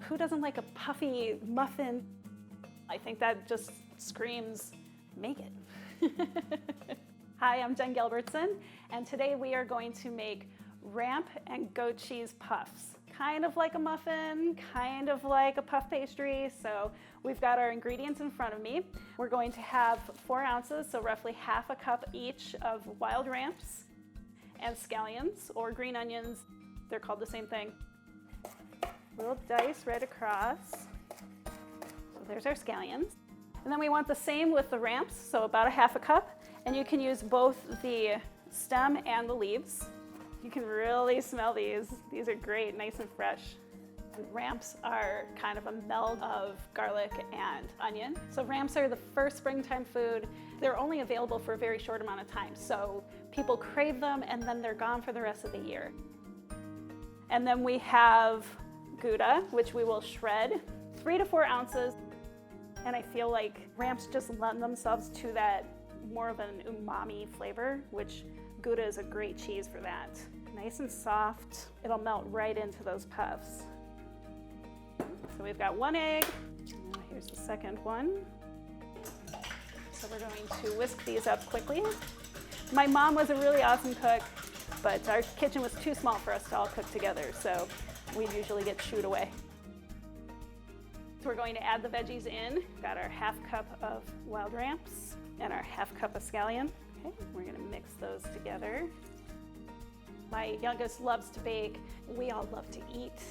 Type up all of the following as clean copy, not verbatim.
who doesn't like a puffy muffin? I think that just screams, make it. Hi, I'm Jen Gilbertson, and today we are going to make ramp and goat cheese puffs. Kind of like a muffin, kind of like a puff pastry. So we've got our ingredients in front of me. We're going to have 4 ounces, so roughly half a cup each of wild ramps and scallions or green onions. They're called the same thing. Little dice right across. So there's our scallions. And then we want the same with the ramps, so about a half a cup. And you can use both the stem and the leaves. You can really smell these. These are great, nice and fresh. Ramps are kind of a meld of garlic and onion. So ramps are the first springtime food. They're only available for a very short amount of time. So people crave them and then they're gone for the rest of the year. And then we have Gouda, which we will shred, 3 to 4 ounces. And I feel like ramps just lend themselves to that more of an umami flavor, which Gouda is a great cheese for that. Nice and soft. It'll melt right into those puffs. So we've got 1 egg. Now here's the second one. So we're going to whisk these up quickly. My mom was a really awesome cook, but our kitchen was too small for us to all cook together, so we'd usually get shooed away. So we're going to add the veggies in. Got our half cup of wild ramps and our half cup of scallion. Okay, we're gonna mix those together. My youngest loves to bake. We all love to eat.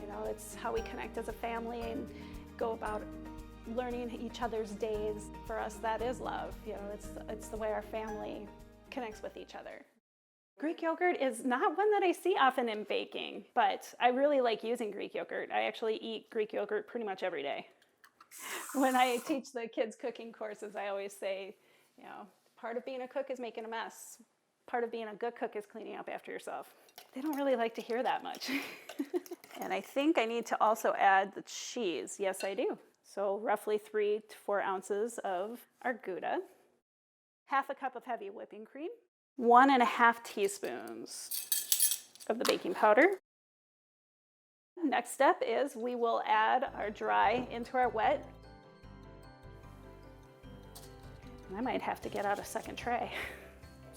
You know, it's how we connect as a family and go about learning each other's days. For us, that is love. You know, it's the way our family connects with each other. Greek yogurt is not one that I see often in baking, but I really like using Greek yogurt. I actually eat Greek yogurt pretty much every day. When I teach the kids cooking courses, I always say, you know, part of being a cook is making a mess. Part of being a good cook is cleaning up after yourself. They don't really like to hear that much. And I think I need to also add the cheese. Yes, I do. So roughly 3 to 4 ounces of our Gouda, half a cup of heavy whipping cream, 1.5 teaspoons of the baking powder. Next step is we will add our dry into our wet. I might have to get out a second tray.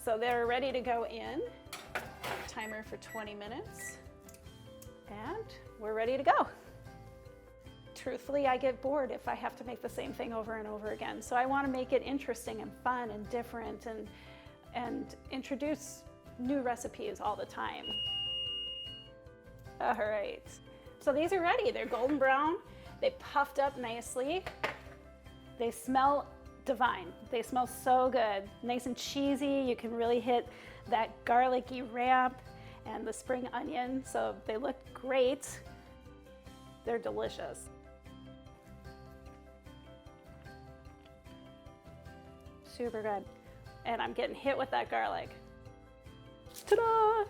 So they're ready to go in. Timer for 20 minutes. And we're ready to go. Truthfully, I get bored if I have to make the same thing over and over again. So I want to make it interesting and fun and different and introduce new recipes all the time. All right. So these are ready. They're golden brown. They puffed up nicely. They smell divine. They smell so good. Nice and cheesy. You can really hit that garlicky ramp and the spring onion. So they look great. They're delicious. Super good. And I'm getting hit with that garlic. Ta-da!